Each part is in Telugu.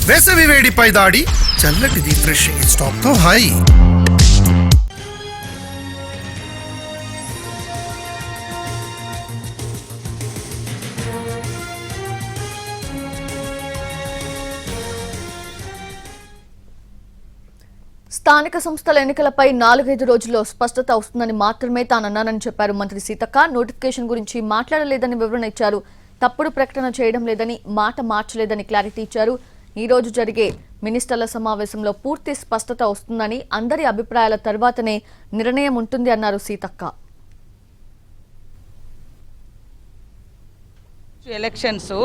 వేసవి వేడిపై దాడి, చల్లటి రిఫ్రెషింగ్ స్టాప్ తో హాయి. స్థానిక సంస్థల ఎన్నికలపై 4-5 రోజుల్లో స్పష్టత వస్తుందని మాత్రమే తానన్నానని చెప్పారు మంత్రి సీతక్క. నోటిఫికేషన్ గురించి మాట్లాడలేదని వివరణ ఇచ్చారు. తప్పుడు ప్రకటన చేయడం లేదని, మాట మార్చలేదని క్లారిటీ ఇచ్చారు. ఈ రోజు జరిగే మినిస్టర్ల సమావేశంలో పూర్తి స్పష్టత వస్తుందని, అందరి అభిప్రాయాల తర్వాతనే నిర్ణయం ఉంటుంది అన్నారు సీతక్క. ఎలక్షన్స్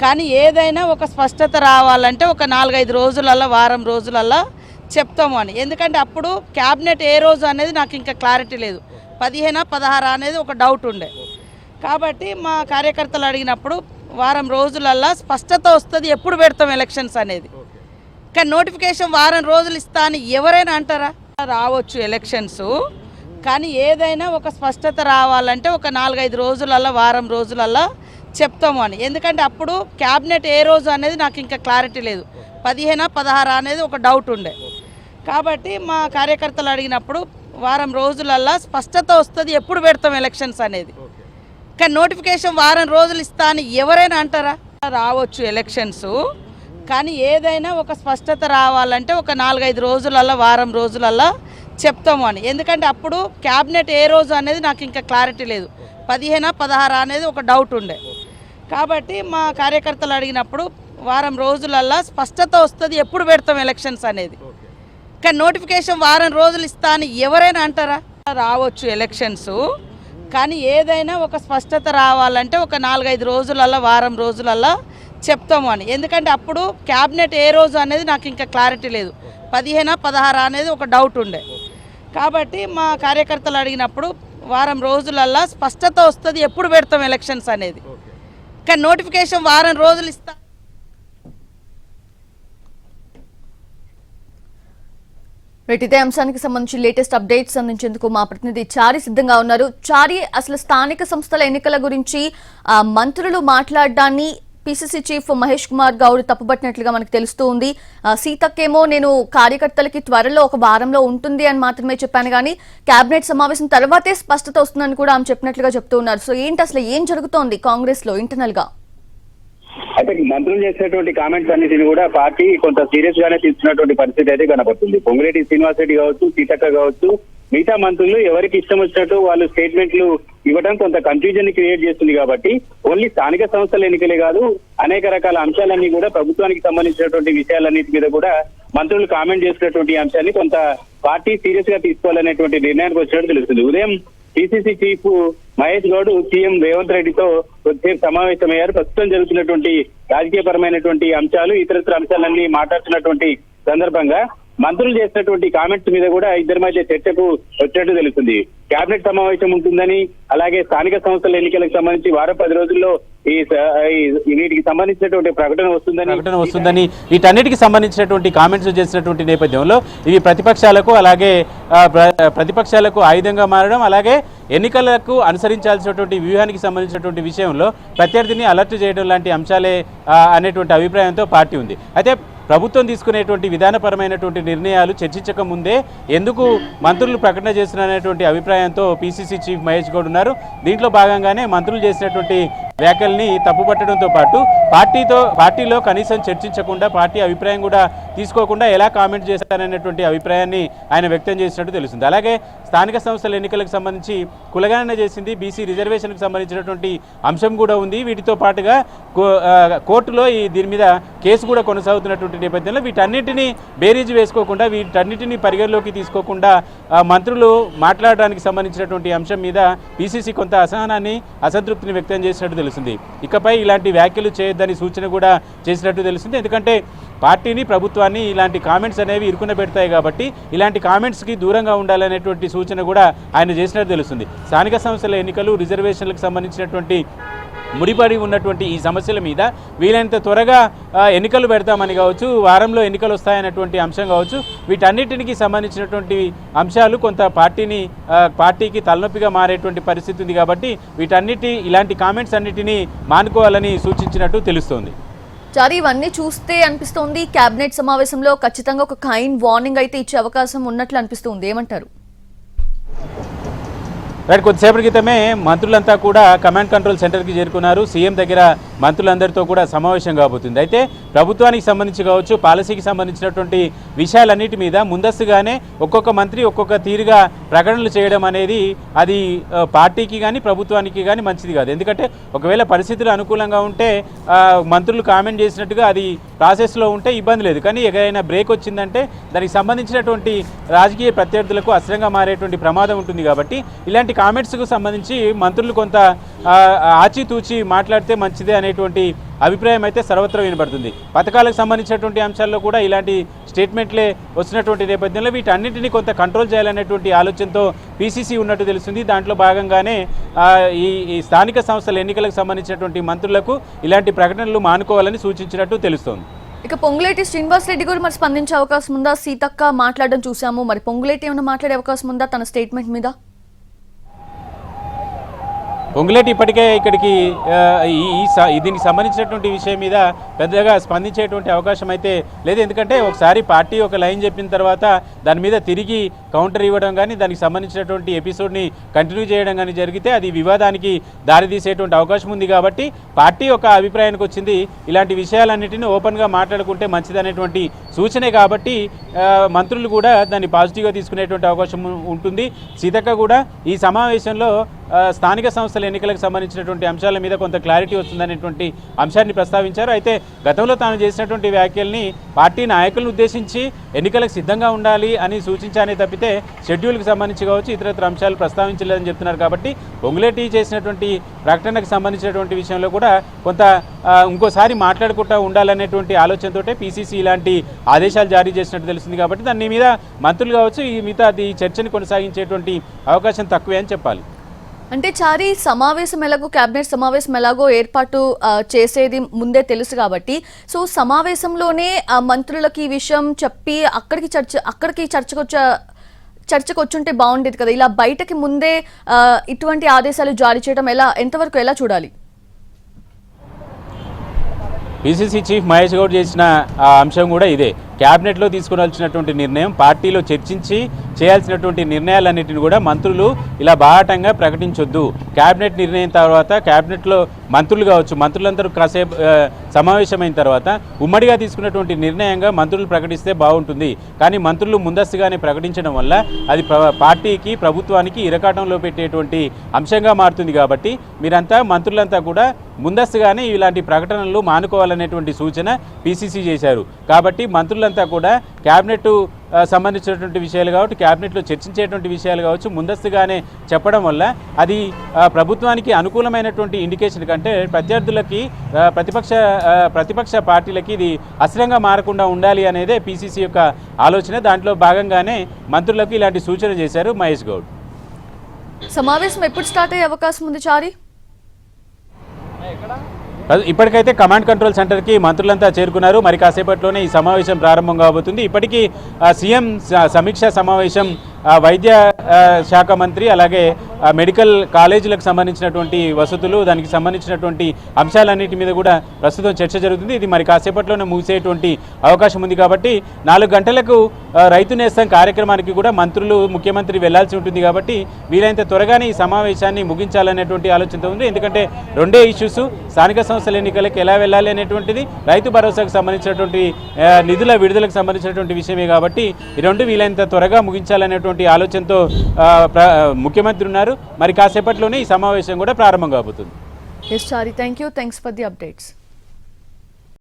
కానీ ఏదైనా ఒక స్పష్టత రావాలంటే ఒక 4-5 రోజులల్లో, వారం రోజులల్లో చెప్తాము అని. ఎందుకంటే అప్పుడు క్యాబినెట్ ఏ రోజు అనేది నాకు ఇంకా క్లారిటీ లేదు. 15-16 అనేది ఒక డౌట్ ఉండే. కాబట్టి మా కార్యకర్తలు అడిగినప్పుడు వారం రోజులల్లో స్పష్టత వస్తుంది ఎప్పుడు పెడతాం ఎలక్షన్స్ అనేది. కానీ నోటిఫికేషన్ వారం రోజులు ఇస్తా అని ఎవరైనా అంటారా? రావచ్చు ఎలక్షన్స్ కానీ ఏదైనా ఒక స్పష్టత రావాలంటే ఒక 4-5 రోజులల్లో, వారం రోజులల్లో చెప్తాము అని. ఎందుకంటే అప్పుడు క్యాబినెట్ ఏ రోజు అనేది నాకు ఇంకా క్లారిటీ లేదు. 15-16 అనేది ఒక డౌట్ ఉండే. కాబట్టి మా కార్యకర్తలు అడిగినప్పుడు వారం రోజులల్లో స్పష్టత వస్తుంది ఎప్పుడు పెడతాం ఎలక్షన్స్ అనేది. కానీ నోటిఫికేషన్ వారం రోజులు ఇస్తా అని ఎవరైనా అంటారా? రావచ్చు ఎలక్షన్స్ కానీ ఏదైనా ఒక స్పష్టత రావాలంటే ఒక 4-5 రోజులల్లో, వారం రోజులల్లో చెప్తాము అని. ఎందుకంటే అప్పుడు క్యాబినెట్ ఏ రోజు అనేది నాకు ఇంకా క్లారిటీ లేదు. 15-16 అనేది ఒక డౌట్ ఉండే. కాబట్టి మా కార్యకర్తలు అడిగినప్పుడు వారం రోజులల్లో స్పష్టత వస్తుంది ఎప్పుడు పెడతాం ఎలక్షన్స్ అనేది. కానీ నోటిఫికేషన్ వారం రోజులు ఇస్తా అని ఎవరైనా అంటారా? రావచ్చు ఎలక్షన్స్ కానీ ఏదైనా ఒక స్పష్టత రావాలంటే ఒక 4-5 రోజులల్లో, వారం రోజులల్లో చెప్తాము అని. ఎందుకంటే అప్పుడు క్యాబినెట్ ఏ రోజు అనేది నాకు ఇంకా క్లారిటీ లేదు. 15-16 అనేది ఒక డౌట్ ఉండే. కాబట్టి మా కార్యకర్తలు అడిగినప్పుడు వారం రోజులల్లో స్పష్టత వస్తుంది ఎప్పుడు పెడతాం ఎలక్షన్స్ అనేది. కానీ నోటిఫికేషన్ వారం రోజులు ఇస్తా. ఇదే అంశానికి సంబంధించి లేటెస్ట్ అప్డేట్స్ అందించేందుకు మా ప్రతినిధి చారి సిద్ధంగా ఉన్నారు. చారి, అసలు స్థానిక సంస్థల ఎన్నికల గురించి మంత్రులు మాట్లాడడాన్ని పిసిసి చీఫ్ మహేష్ కుమార్ గౌడ్ తప్పుపట్టినట్లుగా మనకు తెలుస్తూ ఉంది. సీతక్కేమో నేను కార్యకర్తలకి త్వరలో ఒక వారంలో ఉంటుంది అని మాత్రమే చెప్పాను, కానీ కేబినెట్ సమావేశం తర్వాతే స్పష్టత వస్తుందని కూడా ఆమె చెప్పినట్లుగా చెప్తూ ఉన్నారు. సో ఏంటి అసలు ఏం జరుగుతోంది కాంగ్రెస్ లో ఇంటర్నల్ గా? అయితే మంత్రులు చేసినటువంటి కామెంట్స్ అన్నిటిని కూడా పార్టీ కొంత సీరియస్ గానే తీసుకున్నటువంటి పరిస్థితి అయితే కనబడుతుంది. పొంగిరెడ్డి శ్రీనివాసరెడ్డి కావచ్చు, సీతక్క కావచ్చు, మిగతా మంత్రులు ఎవరికి ఇష్టం వచ్చినట్టు వాళ్ళు స్టేట్మెంట్లు ఇవ్వడం కొంత కన్ఫ్యూజన్ ని క్రియేట్ చేస్తుంది. కాబట్టి ఓన్లీ స్థానిక సంస్థల ఎన్నికలే కాదు, అనేక రకాల అంశాలన్నీ కూడా ప్రభుత్వానికి సంబంధించినటువంటి విషయాలన్నిటి మీద కూడా మంత్రులు కామెంట్ చేసినటువంటి అంశాన్ని కొంత పార్టీ సీరియస్ గా తీసుకోవాలనేటువంటి నిర్ణయానికి వచ్చినట్టు తెలుస్తుంది. ఉదయం PCC chief Mahesh Goud CM Revanth రెడ్డితో కొద్దిసేపు సమావేశమయ్యారు. ప్రస్తుతం జరుగుతున్నటువంటి రాజకీయపరమైనటువంటి అంశాలు, ఇతరత్ర అంశాలన్నీ మాట్లాడుతున్నటువంటి సందర్భంగా మంత్రులు చేసినటువంటి కామెంట్స్ మీద కూడా ఇద్దరి మధ్య చర్చకు వచ్చినట్టు తెలుస్తుంది. కేబినెట్ సమావేశం ఉంటుందని, అలాగే స్థానిక సంస్థల ఎన్నికలకు సంబంధించి వారం 10 రోజుల్లో వీటికి సంబంధించినటువంటి ప్రకటన వస్తుందని వీటన్నిటికి సంబంధించినటువంటి కామెంట్స్ చేసినటువంటి నేపథ్యంలో ఇవి ప్రతిపక్షాలకు ఆయుధంగా మారడం, అలాగే ఎన్నికలకు అనుసరించాల్సినటువంటి వ్యూహానికి సంబంధించినటువంటి విషయంలో ప్రత్యర్థిని అలర్ట్ చేయడం లాంటి అంశాలే అనేటువంటి అభిప్రాయంతో పార్టీ ఉంది. అయితే ప్రభుత్వం తీసుకునేటువంటి విధానపరమైనటువంటి నిర్ణయాలు చర్చించక ముందే ఎందుకు మంత్రులు ప్రకటన చేస్తున్నటువంటి అభిప్రాయంతో పిసిసి చీఫ్ మహేష్ గౌడ్ ఉన్నారు. దీంట్లో భాగంగానే మంత్రులు చేసినటువంటి వ్యాఖ్యల్ని తప్పుపట్టడంతో పాటు పార్టీలో కనీసం చర్చించకుండా, పార్టీ అభిప్రాయం కూడా తీసుకోకుండా ఎలా కామెంట్ చేస్తారనేటువంటి అభిప్రాయాన్ని ఆయన వ్యక్తం చేసినట్టు తెలుస్తుంది. అలాగే స్థానిక సంస్థల ఎన్నికలకు సంబంధించి కులగణన చేసింది, బీసీ రిజర్వేషన్కి సంబంధించినటువంటి అంశం కూడా ఉంది. వీటితో పాటుగా కోర్టులో దీని మీద కేసు కూడా కొనసాగుతున్నటువంటి నేపథ్యంలో వీటన్నిటినీ బేరీజు వేసుకోకుండా, వీటన్నిటినీ పరిగణలోకి తీసుకోకుండా మంత్రులు మాట్లాడడానికి సంబంధించినటువంటి అంశం మీద పిసిసి కొంత అసహనాన్ని, అసంతృప్తిని వ్యక్తం చేసినట్టు తెలుస్తుంది. ఇకపై ఇలాంటి వ్యాఖ్యలు చేయొద్దని సూచన కూడా చేసినట్టు తెలుస్తుంది. ఎందుకంటే పార్టీని, ప్రభుత్వాన్ని ఇలాంటి కామెంట్స్ అనేవి ఇరుకున పెడతాయి కాబట్టి ఇలాంటి కామెంట్స్కి దూరంగా ఉండాలనేటువంటి సూచన కూడా ఆయన చేసినట్టు తెలుస్తుంది. స్థానిక సంస్థల ఎన్నికలు, రిజర్వేషన్లకు సంబంధించినటువంటి ముడిపడి ఉన్నటువంటి ఈ సమస్యల మీద వీలైనంత త్వరగా ఎన్నికలు పెడతామని కావచ్చు, వారంలో ఎన్నికలు వస్తాయన్నటువంటి అంశం కావచ్చు, వీటన్నిటికి సంబంధించినటువంటి అంశాలు కొంత పార్టీకి తలనొప్పిగా మారేటువంటి పరిస్థితి ఉంది. కాబట్టి ఇలాంటి కామెంట్స్ అన్నిటినీ మానుకోవాలని సూచించినట్టు తెలుస్తోంది. చారి ఇవన్నీ చూస్తే అనిపిస్తోంది కేబినెట్ సమావేశంలో ఖచ్చితంగా ఒక కైండ్ వార్నింగ్ అయితే ఇచ్చే అవకాశం ఉన్నట్లు అనిపిస్తుంది, ఏమంటారు? రైట్, కొద్దిసేపటి క్రితమే మంత్రులంతా కూడా కమాండ్ కంట్రోల్ సెంటర్కి చేరుకున్నారు. సీఎం దగ్గర మంత్రులందరితో కూడా సమావేశం కాబోతుంది. అయితే ప్రభుత్వానికి సంబంధించి కావచ్చు, పాలసీకి సంబంధించినటువంటి విషయాలన్నిటి మీద ముందస్తుగానే ఒక్కొక్క మంత్రి ఒక్కొక్క తీరుగా ప్రకటనలు చేయడం అనేది అది పార్టీకి కానీ ప్రభుత్వానికి కానీ మంచిది కాదు. ఎందుకంటే ఒకవేళ పరిస్థితులు అనుకూలంగా ఉంటే మంత్రులు కామెంట్ చేసినట్టుగా అది ప్రాసెస్లో ఉంటే ఇబ్బంది లేదు. కానీ ఎక్కడైనా బ్రేక్ వచ్చిందంటే దానికి సంబంధించినటువంటి రాజకీయ ప్రత్యర్థులకు అస్త్రంగా మారేటువంటి ప్రమాదం ఉంటుంది. కాబట్టి ఇలాంటి కామెంట్స్కు సంబంధించి మంత్రులు కొంత ఆచితూచి మాట్లాడితే మంచిదే అనేటువంటి అభిప్రాయం అయితే సర్వత్రా వినబడుతుంది. పథకాలకు సంబంధించినటువంటి అంశాల్లో కూడా ఇలాంటి స్టేట్మెంట్లే వచ్చినటువంటి నేపథ్యంలో వీటన్నింటినీ కొంత కంట్రోల్ చేయాలనేటువంటి ఆలోచనతో పీసీసీ ఉన్నట్టు తెలుస్తుంది. దాంట్లో భాగంగానే ఈ స్థానిక సంస్థల ఎన్నికలకు సంబంధించినటువంటి మంత్రులకు ఇలాంటి ప్రకటనలు మానుకోవాలని సూచించినట్టు తెలుస్తోంది. ఇక పొంగులేటి శ్రీనివాసరెడ్డి కూడా మరి స్పందించే అవకాశం ఉందా? సీతక్క మాట్లాడడం చూసాము, మరి పొంగులేటి ఏమైనా మాట్లాడే అవకాశం ఉందా తన స్టేట్మెంట్ మీద? పొంగులేటి ఇప్పటికే ఇక్కడికి దీనికి సంబంధించినటువంటి విషయం మీద పెద్దగా స్పందించేటువంటి అవకాశం అయితే లేదు. ఎందుకంటే ఒకసారి పార్టీ ఒక లైన్ చెప్పిన తర్వాత దాని మీద తిరిగి కౌంటర్ ఇవ్వడం కానీ దానికి సంబంధించినటువంటి ఎపిసోడ్ని కంటిన్యూ చేయడం కానీ జరిగితే అది వివాదానికి దారితీసేటువంటి అవకాశం ఉంది. కాబట్టి పార్టీ ఒక అభిప్రాయానికి వచ్చింది, ఇలాంటి విషయాలన్నింటినీ ఓపెన్గా మాట్లాడుకుంటే మంచిదనేటువంటి సూచనే. కాబట్టి మంత్రులు కూడా దాన్ని పాజిటివ్గా తీసుకునేటువంటి అవకాశం ఉంటుంది. సీతక్క కూడా ఈ సమావేశంలో స్థానిక సంస్థల ఎన్నికలకు సంబంధించినటువంటి అంశాల మీద కొంత క్లారిటీ వస్తుందనేటువంటి అంశాన్ని ప్రస్తావించారు. అయితే గతంలో తాను చేసినటువంటి వ్యాఖ్యల్ని పార్టీ నాయకులను ఉద్దేశించి ఎన్నికలకు సిద్ధంగా ఉండాలి అని సూచించానే తప్పితే షెడ్యూల్కి సంబంధించి కావచ్చు ఇతరత్ర అంశాలు ప్రస్తావించలేదని చెప్తున్నారు. కాబట్టి పొంగులేటి చేసినటువంటి ప్రకటనకు సంబంధించినటువంటి విషయంలో కూడా కొంత ఇంకోసారి మాట్లాడుకుంటూ ఉండాలనేటువంటి ఆలోచనతోటే పీసీసీ ఇలాంటి ఆదేశాలు జారీ చేసినట్టు తెలిసింది. కాబట్టి దాని మీద మంత్రులు కావచ్చు ఈ మిగతా ఈ చర్చని కొనసాగించేటువంటి అవకాశం తక్కువే అని చెప్పాలి. అంటే చారి సమావేశం ఎలాగో కేబినెట్ సమావేశం ఎలాగో ఏర్పాటు చేసేది ముందే తెలుసు కాబట్టి సో సమావేశంలోనే మంత్రులకి ఈ విషయం చెప్పి అక్కడికి చర్చకు వచ్చుంటే బాగుండేది కదా. ఇలా బయటకి ముందే ఇటువంటి ఆదేశాలు జారీ చేయడం ఎంతవరకు ఎలా చూడాలి? పీసీసీ చీఫ్ మహేష్ గౌడ్ చేసిన అంశం కూడా ఇదే. క్యాబినెట్లో తీసుకురాల్సినటువంటి నిర్ణయం పార్టీలో చర్చించి చేయాల్సినటువంటి నిర్ణయాలన్నింటినీ కూడా మంత్రులు ఇలా బాహాటంగా ప్రకటించొద్దు. క్యాబినెట్ నిర్ణయం తర్వాత క్యాబినెట్లో మంత్రులు కావచ్చు మంత్రులందరూ కాసేపు సమావేశమైన తర్వాత ఉమ్మడిగా తీసుకున్నటువంటి నిర్ణయంగా మంత్రులు ప్రకటిస్తే బాగుంటుంది. కానీ మంత్రులు ముందస్తుగానే ప్రకటించడం వల్ల అది పార్టీకి ప్రభుత్వానికి ఇరకాటంలో పెట్టేటువంటి అంశంగా మారుతుంది. కాబట్టి మీరంతా మంత్రులంతా కూడా ముందస్తుగానే ఇలాంటి ప్రకటనలు మానుకోవాలనేటువంటి సూచన పీసీసీ చేశారు. కాబట్టి మంత్రులంతా కూడా క్యాబినెట్ సంబంధించినటువంటి విషయాలు కావచ్చు క్యాబినెట్లో చర్చించేటువంటి విషయాలు కావచ్చు ముందస్తుగానే చెప్పడం వల్ల అది ప్రభుత్వానికి అనుకూలమైనటువంటి ఇండికేషన్ కంటే ప్రత్యర్థులకి ప్రతిపక్ష పార్టీలకి ఇది అస్త్రంగా మారకుండా ఉండాలి అనేదే పీసీసీ యొక్క ఆలోచన. దాంట్లో భాగంగానే మంత్రులకు ఇలాంటి సూచన చేశారు మహేష్ గౌడ్. సమావేశం ఎప్పుడు స్టార్ట్ అయ్యే అవకాశం ఉంది చారి? ఇప్పటికైతే కమాండ్ కంట్రోల్ సెంటర్కి మంత్రులంతా చేరుకున్నారు. మరి కాసేపట్లోనే ఈ సమావేశం ప్రారంభం కాబోతుంది. ఇప్పటికీ సీఎం సమీక్షా సమావేశం వైద్య శాఖ మంత్రి అలాగే మెడికల్ కాలేజీలకు సంబంధించినటువంటి వసతులు దానికి సంబంధించినటువంటి అంశాలన్నిటి మీద కూడా ప్రస్తుతం చర్చ జరుగుతుంది. ఇది మరి కాసేపట్లోనే ముగిసేటువంటి అవకాశం ఉంది. కాబట్టి 4 గంటలకు రైతు నేస్తం కార్యక్రమానికి కూడా మంత్రులు ముఖ్యమంత్రి వెళ్లాల్సి ఉంటుంది. కాబట్టి వీలైనంత త్వరగానే ఈ సమావేశాన్ని ముగించాలనేటువంటి ఆలోచనతో ఉంది. ఎందుకంటే రెండే ఇష్యూస్, స్థానిక సంస్థల ఎన్నికలకు ఎలా వెళ్ళాలి అనేటువంటిది, రైతు భరోసాకు సంబంధించినటువంటి నిధుల విడుదలకు సంబంధించినటువంటి విషయమే. కాబట్టి ఈ రెండు వీలైనంత త్వరగా ముగించాలనేటువంటి ఆలోచనతో ముఖ్యమంత్రి ఉన్నారు. మరి కాసేపట్లోనే ఈ సమావేశం కూడా ప్రారంభం కాబోతుంది. Yes, Chari, thank you. Thanks for the updates.